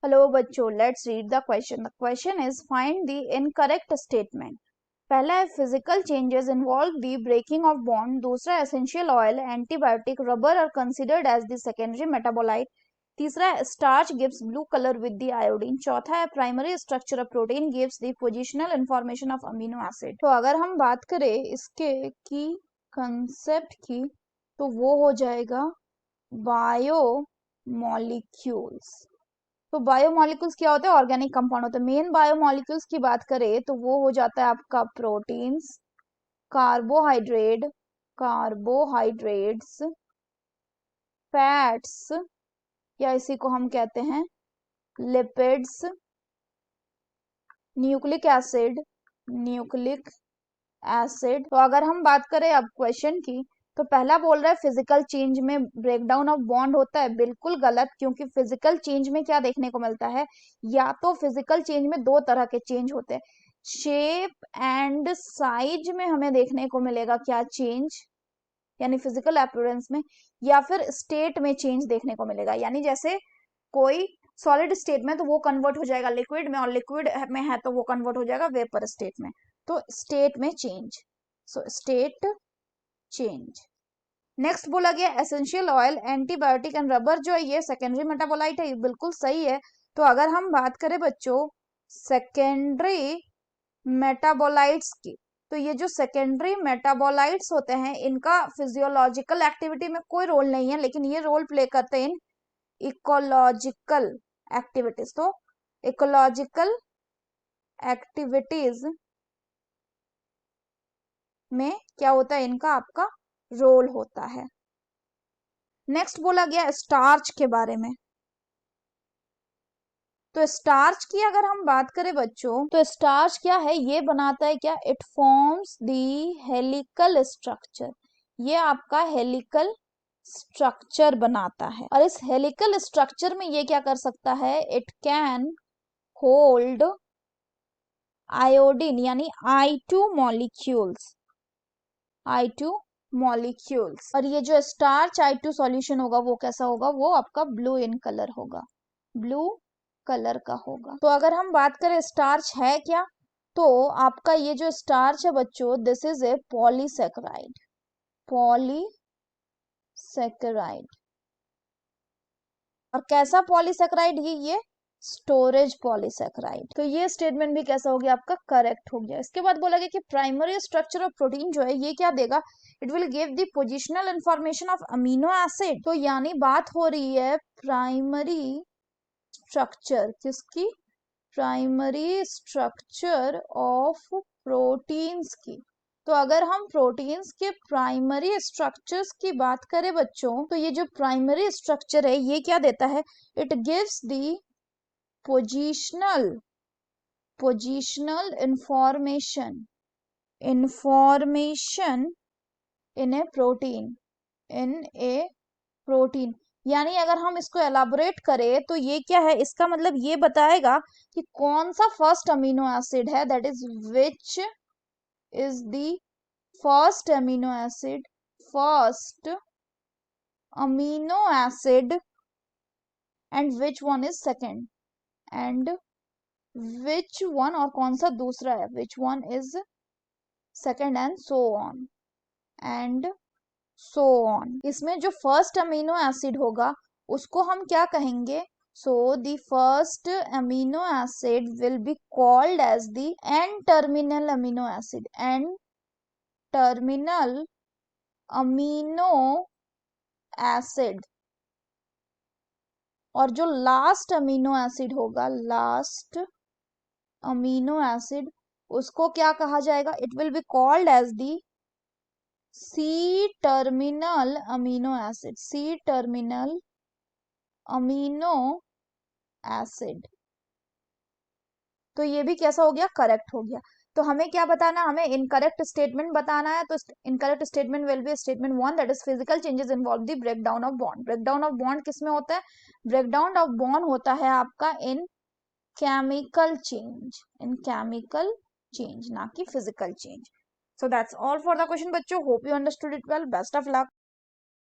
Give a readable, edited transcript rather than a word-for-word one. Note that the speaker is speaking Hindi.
हेलो बच्चों, let's read the question. The question is find the incorrect statement. पहला है physical changes involve the breaking of bond. दूसरा essential oil, antibiotic, rubber are considered as the secondary metabolite. तीसरा है starch gives blue colour with the iodine. चौथा है primary structure of protein gives the positional information of amino acid. तो अगर हम बात करें इसके की कंसेप्ट की, तो वो हो जाएगा बायोमोलिक्यूल्स. तो बायोमोलिक्यूल्स क्या होते हैं? ऑर्गेनिक कंपाउंड होते हैं. मेन बायोमोलिक्यूल्स की बात करें तो वो हो जाता है आपका प्रोटीन्स, कार्बोहाइड्रेट्स, फैट्स या इसी को हम कहते हैं लिपिड्स, न्यूक्लिक एसिड. तो अगर हम बात करें अब क्वेश्चन की, तो पहला बोल रहा है फिजिकल चेंज में ब्रेकडाउन ऑफ बॉन्ड होता है. बिल्कुल गलत, क्योंकि फिजिकल चेंज में क्या देखने को मिलता है? या तो फिजिकल चेंज में दो तरह के चेंज होते हैं. शेप एंड साइज में हमें देखने को मिलेगा क्या चेंज, यानी फिजिकल अपीयरेंस में, या फिर स्टेट में चेंज देखने को मिलेगा. यानी जैसे कोई सॉलिड स्टेट में तो वो कन्वर्ट हो जाएगा लिक्विड में, और लिक्विड में है तो वो कन्वर्ट हो जाएगा वेपर स्टेट में. तो स्टेट में चेंज, सो स्टेट चेंज. नेक्स्ट बोला गया essential oil, antibiotic and rubber जो है ये सेकेंडरी मेटाबोलाइट है. ये बिल्कुल सही है. तो अगर हम बात करें बच्चों सेकेंडरी मेटाबोलाइट्स की, तो ये जो सेकेंडरी मेटाबोलाइट्स होते हैं इनका फिजियोलॉजिकल एक्टिविटी में कोई रोल नहीं है, लेकिन ये रोल प्ले करते हैं इन इकोलॉजिकल एक्टिविटीज. तो इकोलॉजिकल एक्टिविटीज में क्या होता है? इनका आपका रोल होता है. नेक्स्ट बोला गया स्टार्च के बारे में. तो स्टार्च की अगर हम बात करें बच्चों, तो स्टार्च क्या है? ये बनाता है क्या? It forms the helical structure. ये आपका हेलिकल स्ट्रक्चर बनाता है. और इस हेलिकल स्ट्रक्चर में ये क्या कर सकता है? इट कैन होल्ड आयोडीन यानी I2 मॉलिक्यूल्स, और ये जो स्टार्च I2 सॉल्यूशन होगा वो कैसा होगा? वो आपका ब्लू इन कलर होगा, ब्लू कलर का होगा. तो अगर हम बात करें स्टार्च है क्या, तो आपका ये जो स्टार्च है बच्चों, दिस इज ए पॉलीसेकेराइड. और कैसा पॉलीसेकेराइड? ये स्टोरेज पॉलीसेकेराइड. तो ये स्टेटमेंट भी कैसा हो गया? आपका करेक्ट हो गया. इसके बाद बोला गया कि प्राइमरी स्ट्रक्चर ऑफ प्रोटीन जो है ये क्या देगा? It will give the positional information of amino acid. तो यानी बात हो रही है प्राइमरी स्ट्रक्चर किसकी? प्राइमरी स्ट्रक्चर ऑफ प्रोटीन्स की. तो अगर हम प्रोटीन्स के प्राइमरी स्ट्रक्चर्स की बात करें बच्चों, तो ये जो प्राइमरी स्ट्रक्चर है ये क्या देता है? It gives the positional information in A protein. यानी अगर हम इसको एलाबोरेट करें तो ये क्या है? इसका मतलब ये बताएगा कि कौन सा फर्स्ट अमीनो एसिड है, that is which is the first amino acid and which one is second, and which one, और कौन सा दूसरा है, which one is second, and so on. इसमें जो फर्स्ट अमीनो एसिड होगा उसको हम क्या कहेंगे? So the first amino acid will be called as the N-terminal amino acid. N-terminal amino acid. और जो लास्ट अमीनो एसिड होगा, लास्ट अमीनो एसिड, उसको क्या कहा जाएगा? It will be called as the C-terminal amino acid. C-terminal amino acid. तो ये भी कैसा हो गया? करेक्ट हो गया. तो हमें क्या बताना? हमें इनकरेक्ट स्टेटमेंट बताना है. तो incorrect statement will be statement 1, that is physical changes involve the breakdown of bond. Breakdown of bond किस में होता है? ब्रेकडाउन ऑफ बॉन्ड होता है आपका इन केमिकल चेंज, ना कि physical change. So that's all for the question बच्चों. Hope you understood it well. Best of luck.